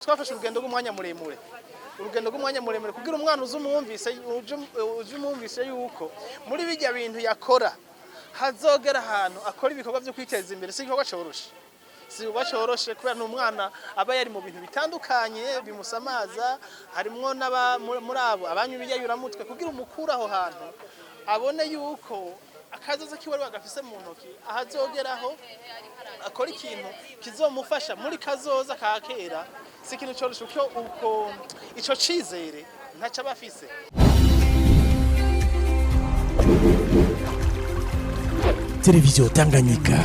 Twafashe urugendo rw'umwanya muremure kugira umwana uzumwumvise yuko muri bijya bintu yakora hazogera ahantu akora ibikorwa byo kwiteza imbere. Si igikorwa coroshe kubera n'umwana aba yari mu bintu bitandukanye bimusamaza, harimwo muri abo abanyu biyayuramutwe kugira umukura aho hantu abone yuko akazoza kiwe bagafise mu ntoki ahazogeraho akora ikintu kizomufasha muri kazoza ka kera. Si ikintu coroshe uko ico cizere ntaca bafise. Télévision Tanganyika.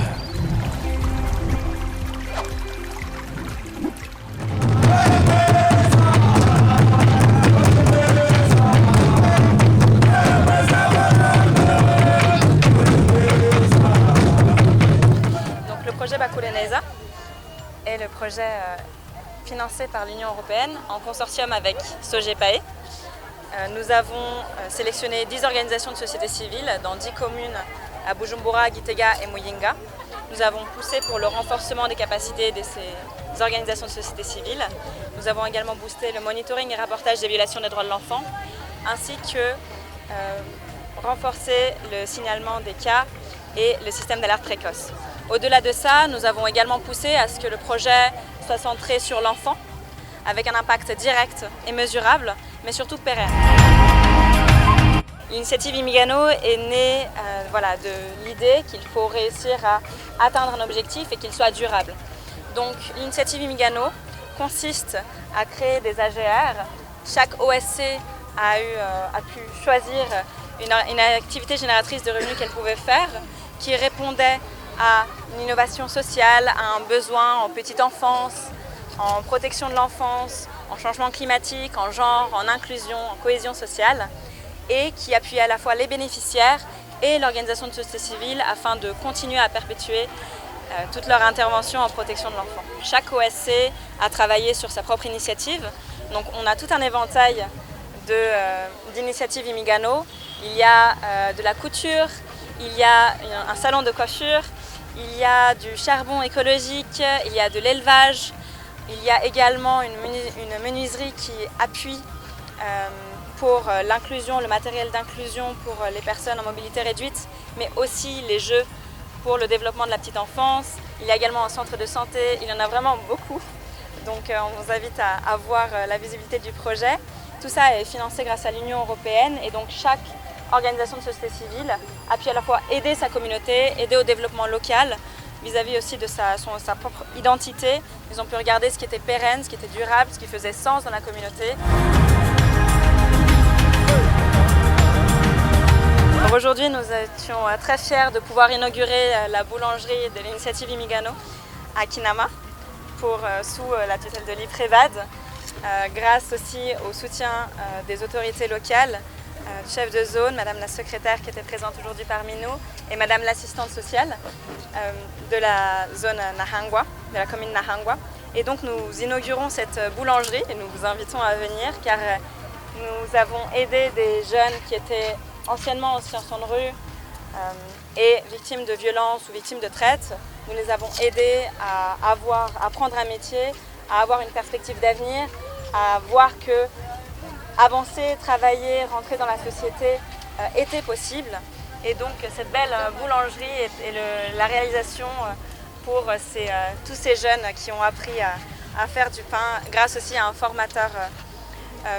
Donc le projet Bakuleneza est le projet financé par l'Union européenne en consortium avec Sogepae. Nous avons sélectionné 10 organisations de société civile dans 10 communes à Bujumbura, Gitega et Muyinga. Nous avons poussé pour le renforcement des capacités de ces organisations de société civile. Nous avons également boosté le monitoring et rapportage des violations des droits de l'enfant, ainsi que renforcer le signalement des cas et le système d'alerte précoce. Au-delà de ça, nous avons également poussé à ce que le projet soit centré sur l'enfant, avec un impact direct et mesurable, mais surtout pérenne. L'initiative Imigano est née de l'idée qu'il faut réussir à atteindre un objectif et qu'il soit durable. Donc l'initiative Imigano consiste à créer des AGR. Chaque OSC a pu choisir une activité génératrice de revenus qu'elle pouvait faire, qui répondait à une innovation sociale, à un besoin en petite enfance, en protection de l'enfance, en changement climatique, en genre, en inclusion, en cohésion sociale, et qui appuyait à la fois les bénéficiaires et l'organisation de société civile afin de continuer à perpétuer toute leur intervention en protection de l'enfant. Chaque OSC a travaillé sur sa propre initiative, donc on a tout un éventail d'initiatives Imigano. Il y a de la couture, il y a un salon de coiffure, il y a du charbon écologique, il y a de l'élevage, il y a également une menuiserie qui appuie pour l'inclusion, le matériel d'inclusion pour les personnes en mobilité réduite, mais aussi les jeux pour le développement de la petite enfance. Il y a également un centre de santé, il y en a vraiment beaucoup. Donc on vous invite à voir la visibilité du projet. Tout ça est financé grâce à l'Union européenne et donc chaque organisation de société civile a pu à la fois aider sa communauté, aider au développement local, vis-à-vis aussi de sa propre identité. Ils ont pu regarder ce qui était pérenne, ce qui était durable, ce qui faisait sens dans la communauté. Aujourd'hui, nous étions très fiers de pouvoir inaugurer la boulangerie de l'initiative Imigano à Kinama sous la tutelle de l'IPREVAD, grâce aussi au soutien des autorités locales, chef de zone, Madame la secrétaire qui était présente aujourd'hui parmi nous et Madame l'assistante sociale de la zone Nahangwa, de la commune Nahangwa. Et donc nous inaugurons cette boulangerie et nous vous invitons à venir car nous avons aidé des jeunes qui étaient anciennement en situation de rue et victimes de violences ou victimes de traite. Nous les avons aidés à prendre un métier, à avoir une perspective d'avenir, à voir que avancer, travailler, rentrer dans la société était possible. Et donc cette belle boulangerie est la réalisation pour tous ces jeunes qui ont appris à faire du pain grâce aussi à un formateur,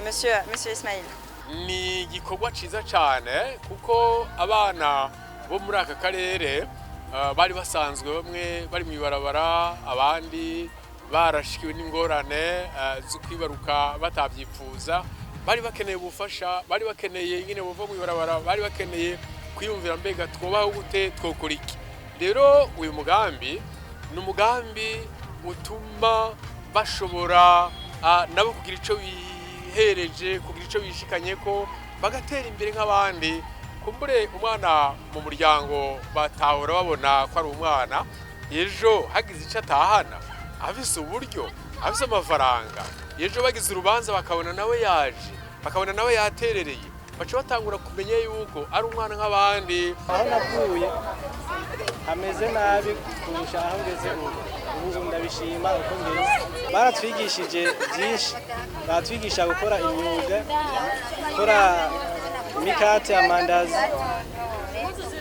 monsieur Ismail. Ni igikorwa ciza cyane kuko abana bo muri aka karere bari basanzwe bamwe bari mu ibarabara, abandi barashikiwe n'ingorane zo kwibaruka batabyipfuza, bari bakeneye ubufasha, bari bakeneye nyine buva mu ibarabara, bari bakeneye kwiyumvira mbega twobaho gute, twokora iki. Rero uyu mugambi ni umugambi utuma bashobora nabo kugira ico bihereje, kugira ico bishikanye ko bagatera imbere nk'abandi. Kumbure umwana mu muryango batahora babona ko ari umwana, ejo hagize ico atahana, afise uburyo, afise amafaranga, ejo bagize urubanza bakabona nawe yaje, bakabona nawe yaterereye, baca batangura kumenya yuko ari umwana nk'abandi. Aho navuye hameze nabi kurusha aho ngeze ubu ubu ndabishima uko ngeze baratwigishije byinshi baratwigisha gukora imyuga gukora imikate amandazi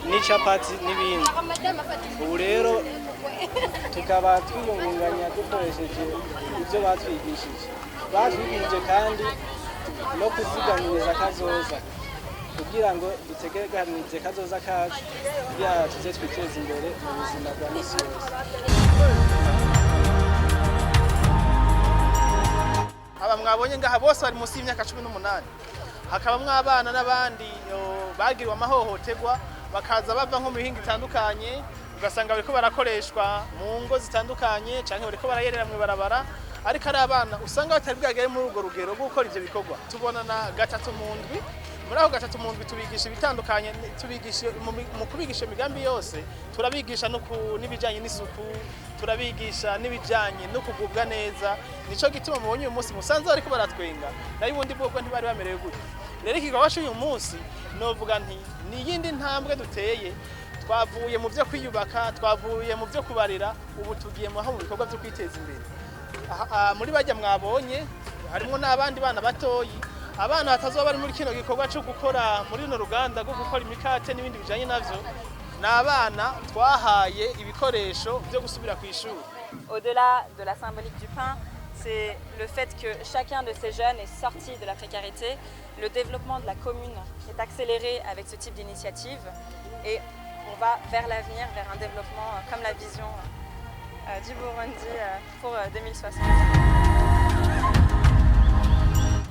n'icapati n'ibindi ubu rero tukaba twiyungunganya dukoresheje ibyo batwigishije kandi no kuzigamiriza kazoza kugira ngo dutegeganize kazoza kacu kugira tuze twiteze imbere mu buzima bwa misi yose. Aba mwabonye ngaha bose bari munsi y'imyaka 18 hakabamwo abana n'abandi bagiriwe amahohoterwa bakaza bava nko mu bihinga bitandukanye ugasanga bariko barakoreshwa mu ngo zitandukanye canke bariko barayerera mu barabara ariko ari abana usanga batari bwagere muri urwo rugero rwo gukora ivyo bikorwa. Tubona na gatatu mu ndwi muri aho gatatu mu ndwi tubigisha ibitandukanye tubigisha mu kubigisha imigambi yose turabigisha no n'ibijanye n'isuku turabigisha n'ibijanye no kugubwa neza nico gituma mubonye uyu munsi musanze ariko baratwenga nayo ubundi bwoko ntibari bamerewe gute. Rero ikigawa cy'uyu munsi novuga nti ni yindi ntambwe duteye twavuye mu byo kwiyubaka twavuye mu byo kubarira ubu tugiye mu bikorwa byo kwiteza imbere. Muri bajya mwabonye harimo n'abandi bana batoyi abana batazoba bari muri kino gikorwa cyo gukora muri no ruganda rwo gukora imikate n'ibindi bijanye navyo n'abana twahaye ibikoresho byo gusubira ku ishuri. Au-delà de la symbolique du pain, c'est le fait que chacun de ces jeunes est sorti de la précarité. Le développement de la commune est accéléré avec ce type d'initiative et on va vers l'avenir, vers un développement comme la vision du Burundi pour 2060.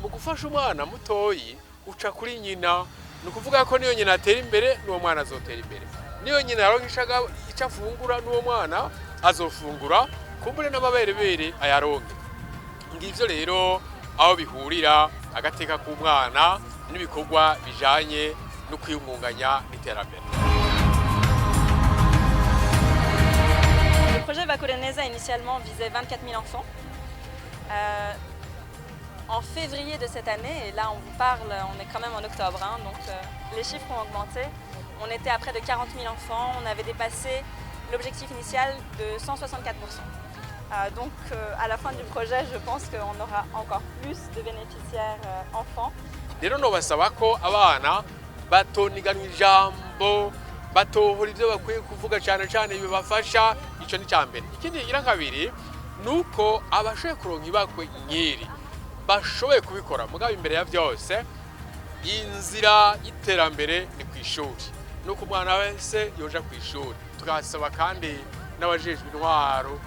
Mu gufasha umwana mutoyi uca kuri nyina ni ukuvuga ko niyo nyina atera imbere n'uwo mwana azotera imbere, niyo nyina aronka icyo afungura n'uwo mwana azofungura kumbure n'amaberebere ayaronke. Ngivyo rero aho bihurira agateka k'umwana n'ibikorwa bijanye no kwiyungunganya n'iterambere. Le projet Bakoreneza initialement visait 24 000 enfants. En février de cette année, et là on vous parle, on est quand même en octobre, hein, donc les chiffres ont augmenté. On était à près de 40 000 enfants, on avait dépassé l'objectif initial de 164%. Donc à la fin du projet, je pense qu'on aura encore plus de bénéficiaires enfants. Rero nobasaba ko abana batoniganwa ijambo batohora ivyo bakwiye kuvuga cyane cyane bibafasha ico ni cyambere. Ikindi gira kabiri nuko abashoye kuronka ibakwe nyiri bashoboye kubikora mugabo imbere ya byose inzira y'iterambere ni ku ishuri nuko umwana wese yoja ku ishuri. Tugasaba kandi n'abajejwe intwaro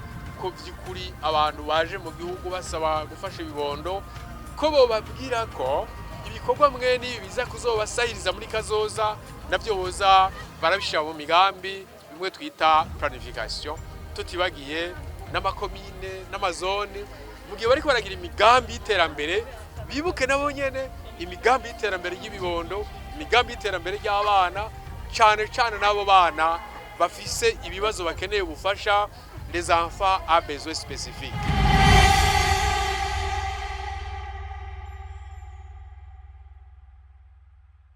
ko by'ukuri abantu baje mu gihugu basaba gufasha ibibondo ko bo babwira ko ibikorwa mwe n'ibi biza kuzobasahiriza muri kazoza nabyo boza barabishira mu migambi bimwe twita planification tutibagiye n'amakomine n'amazone mu gihe bariko baragira imigambi y'iterambere bibuke nabo nyene imigambi y'iterambere y'ibibondo imigambi y'iterambere y'abana cyane cyane n'abo bana bafise ibibazo bakeneye ubufasha les enfants à besoins spécifiques.